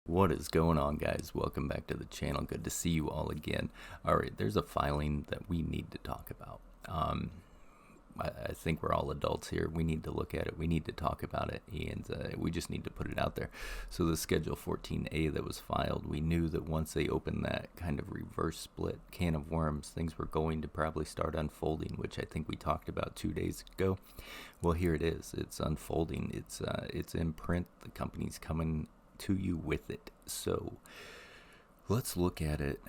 What is going on, guys? Welcome back to the channel. Good to see you all again. Alright, there's a filing that we need to talk about. I think we're all adults here. We need to look at it. We need to talk about it, and we just need to put it out there. So the Schedule 14A that was filed, we knew that once they opened that kind of reverse split can of worms, things were going to probably start unfolding, which I think we talked about 2 days ago. Well, here it is. It's unfolding. It's in print. The company's coming to you with it. So let's look at it.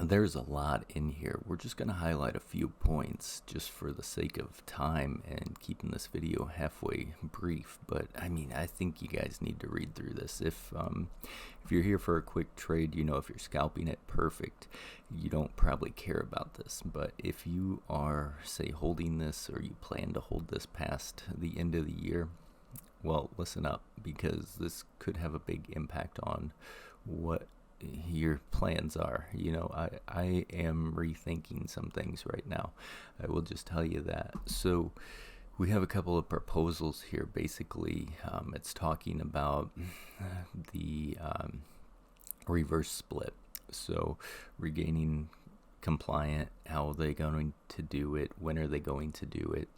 There's a lot in here. We're just going to highlight a few points just for the sake of time and keeping this video halfway brief. But I mean, I think you guys need to read through this. If you're here for a quick trade, if you're scalping it, perfect. You don't probably care about this. But if you are, say, holding this, or you plan to hold this past the end of the year, well, listen up, because this could have a big impact on what your plans are. I am rethinking some things right now. I will just tell you that. So we have a couple of proposals here. Basically, it's talking about the reverse split. So regaining compliant, how are they going to do it? When are they going to do it?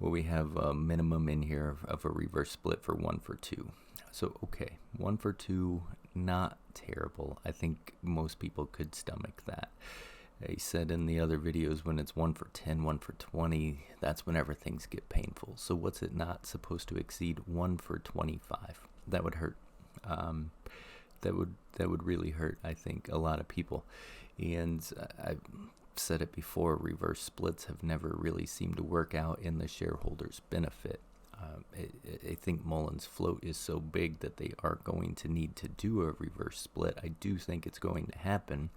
Well, we have a minimum in here of a reverse split for 1 for 2. So, okay, 1 for 2, not terrible. I think most people could stomach that. I said in the other videos, when it's 1 for 10, 1 for 20, that's whenever things get painful. So what's it not supposed to exceed? 1 for 25. That would hurt. That would really hurt, I think, a lot of people. And I've said it before, reverse splits have never really seemed to work out in the shareholders' benefit. I think Mullen's float is so big that they are going to need to do a reverse split. I do think it's going to happen,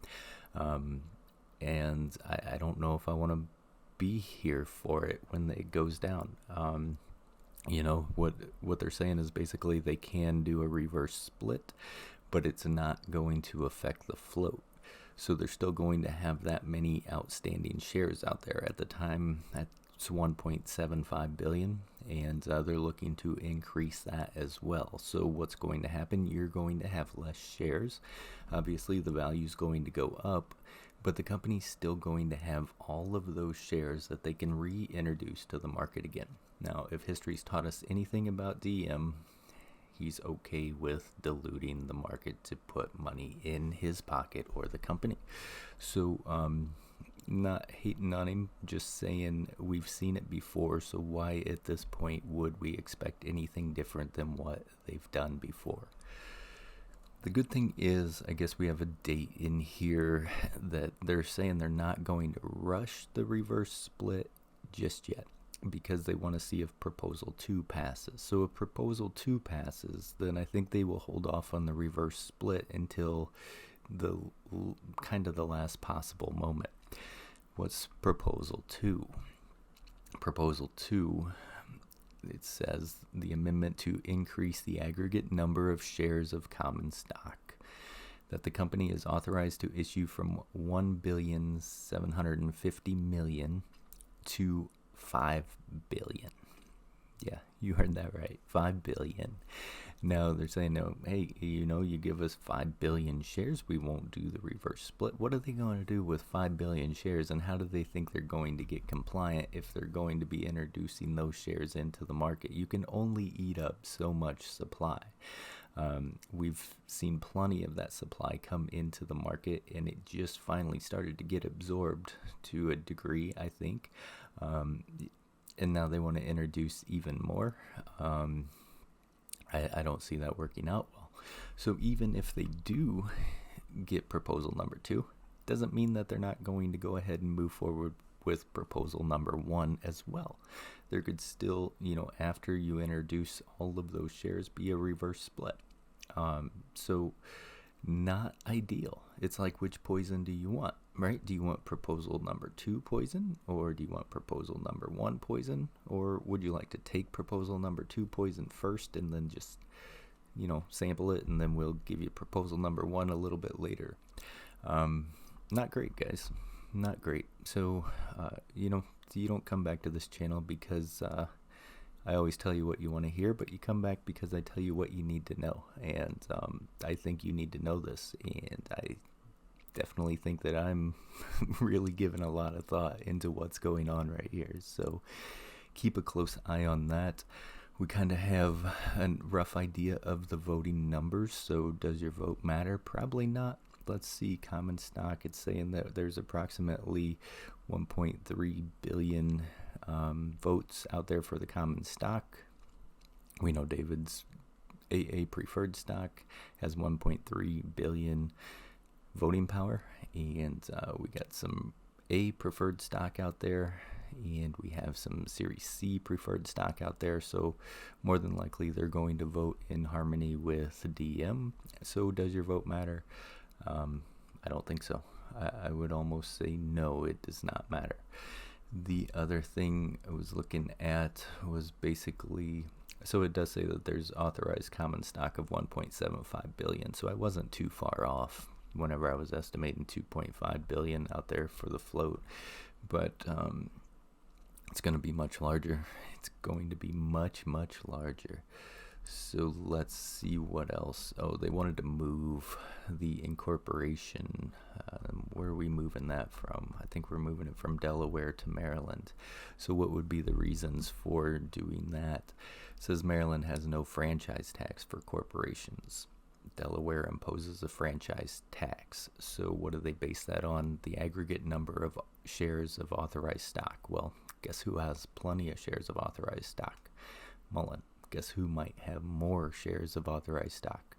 and I don't know if I want to be here for it when it goes down. What they're saying is basically they can do a reverse split, but it's not going to affect the float. So they're still going to have that many outstanding shares out there. At the time, that's 1.75 billion, and they're looking to increase that as well. So what's going to happen? You're going to have less shares. Obviously, the value is going to go up, but the company's still going to have all of those shares that they can reintroduce to the market again. Now, if history's taught us anything about DM, he's okay with diluting the market to put money in his pocket or the company. So, not hating on him, just saying we've seen it before, so why at this point would we expect anything different than what they've done before? The good thing is, I guess we have a date in here that they're saying they're not going to rush the reverse split just yet, because they want to see if Proposal 2 passes. So if Proposal 2 passes, then I think they will hold off on the reverse split until the kind of the last possible moment. What's Proposal 2? Proposal 2, it says the amendment to increase the aggregate number of shares of common stock that the company is authorized to issue from 1,750,000,000 to 5 billion. Yeah, you heard that right. 5 billion. Now they're saying, no, hey, you give us 5 billion shares, we won't do the reverse split. What are they going to do with 5 billion shares, and how do they think they're going to get compliant if they're going to be introducing those shares into the market? You can only eat up so much supply. We've seen plenty of that supply come into the market, and it just finally started to get absorbed to a degree, I think. And now they want to introduce even more. I don't see that working out well. So even if they do get proposal number 2, doesn't mean that they're not going to go ahead and move forward with proposal number 1 as well. There could still, after you introduce all of those shares, be a reverse split. So not ideal. It's like, which poison do you want, right? Do you want proposal number 2 poison, or do you want proposal number 1 poison, or would you like to take proposal number 2 poison first and then just, sample it, and then we'll give you proposal number 1 a little bit later? Not great, guys. Not great. So, you don't come back to this channel because I always tell you what you want to hear, but you come back because I tell you what you need to know. And I think you need to know this. And I definitely think that I'm really giving a lot of thought into what's going on right here. So keep a close eye on that. We kind of have a rough idea of the voting numbers. So does your vote matter? Probably not. Let's see, common stock. It's saying that there's approximately 1.3 billion votes out there for the common stock. We know David's AA preferred stock has 1.3 billion voting power, and we got some A preferred stock out there, and we have some Series C preferred stock out there, so more than likely they're going to vote in harmony with DM. So does your vote matter? I don't think so. I would almost say no, it does not matter. The other thing I was looking at was basically, so it does say that there's authorized common stock of 1.75 billion, so I wasn't too far off whenever I was estimating 2.5 billion out there for the float, but it's going to be much larger. It's going to be much larger. So let's see what else. Oh, they wanted to move the incorporation. Where are we moving that from? I think we're moving it from Delaware to Maryland. So what would be the reasons for doing that? It says Maryland has no franchise tax for corporations. Delaware imposes a franchise tax. So what do they base that on? The aggregate number of shares of authorized stock. Well, guess who has plenty of shares of authorized stock? Mullen. Guess who might have more shares of authorized stock?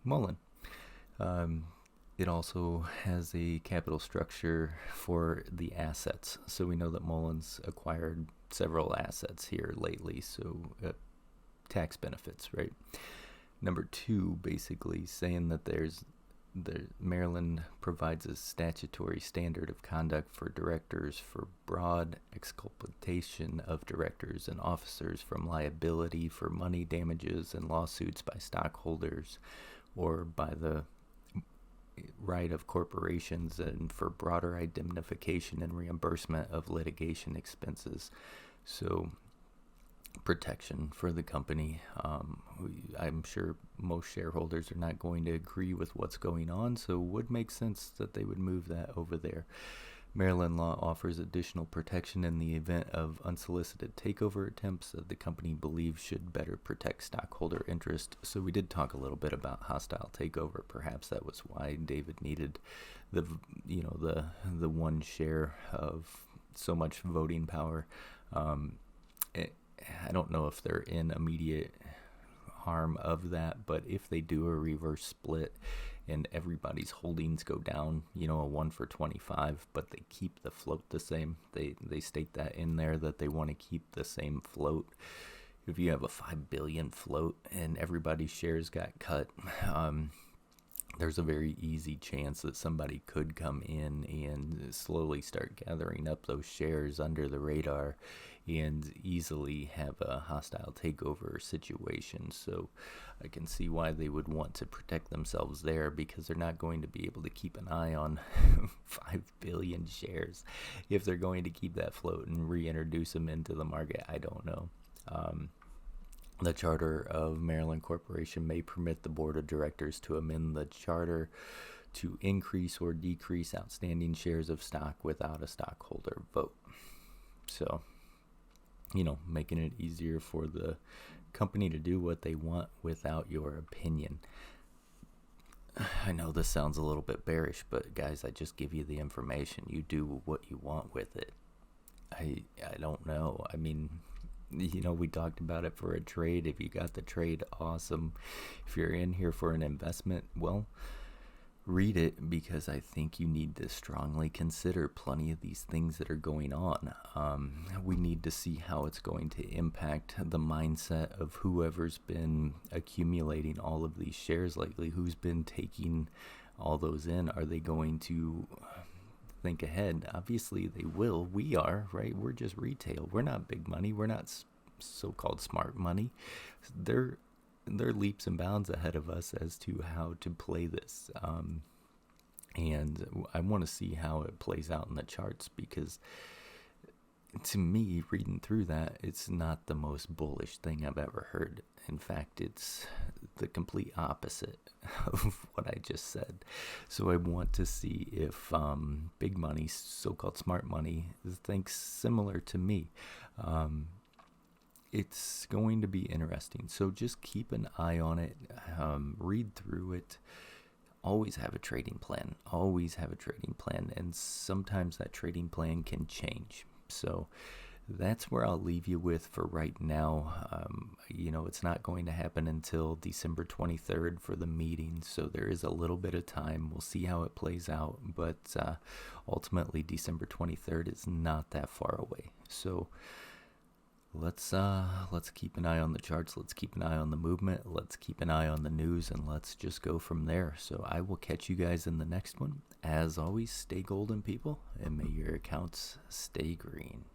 Mullen. It also has a capital structure for the assets. So we know that Mullen's acquired several assets here lately. So tax benefits, right? Number two, basically saying that Maryland provides a statutory standard of conduct for directors for broad exculpation of directors and officers from liability for money damages and lawsuits by stockholders or by the right of corporations, and for broader indemnification and reimbursement of litigation expenses. So protection for the company. I'm sure most shareholders are not going to agree with what's going on, so it would make sense that they would move that over there. Maryland law offers additional protection in the event of unsolicited takeover attempts that the company believes should better protect stockholder interest. So we did talk a little bit about hostile takeover. Perhaps that was why David needed the one share of so much voting power. I don't know if they're in immediate harm of that, but if they do a reverse split and everybody's holdings go down, a 1 for 25, but they keep the float the same, they state that in there that they want to keep the same float. If you have a 5 billion float and everybody's shares got cut, there's a very easy chance that somebody could come in and slowly start gathering up those shares under the radar and easily have a hostile takeover situation. So I can see why they would want to protect themselves there, because they're not going to be able to keep an eye on 5 billion shares. If they're going to keep that float and reintroduce them into the market, I don't know. The Charter of Maryland Corporation may permit the Board of Directors to amend the charter to increase or decrease outstanding shares of stock without a stockholder vote. So, making it easier for the company to do what they want without your opinion. I know this sounds a little bit bearish, but guys, I just give you the information. You do what you want with it. I don't know. I mean, we talked about it for a trade. If you got the trade, awesome. If you're in here for an investment, well, read it, because I think you need to strongly consider plenty of these things that are going on. We need to see how it's going to impact the mindset of whoever's been accumulating all of these shares lately, who's been taking all those in. Are they going to think ahead? Obviously they will. We are, right? We're just retail. We're not big money. We're not so-called smart money. They're leaps and bounds ahead of us as to how to play this. And I want to see how it plays out in the charts, because to me, reading through that, it's not the most bullish thing I've ever heard. In fact, it's the complete opposite of what I just said. So I want to see if big money, so-called smart money, thinks similar to me. It's going to be interesting. So just keep an eye on it. Read through it. Always have a trading plan. Always have a trading plan. And sometimes that trading plan can change. So that's where I'll leave you with for right now. It's not going to happen until December 23rd for the meeting, so there is a little bit of time. We'll see how it plays out, but ultimately December 23rd is not that far away. So let's keep an eye on the charts. Let's keep an eye on the movement. Let's keep an eye on the news, and let's just go from there. So I will catch you guys in the next one. As always, stay golden, people, and may your accounts stay green.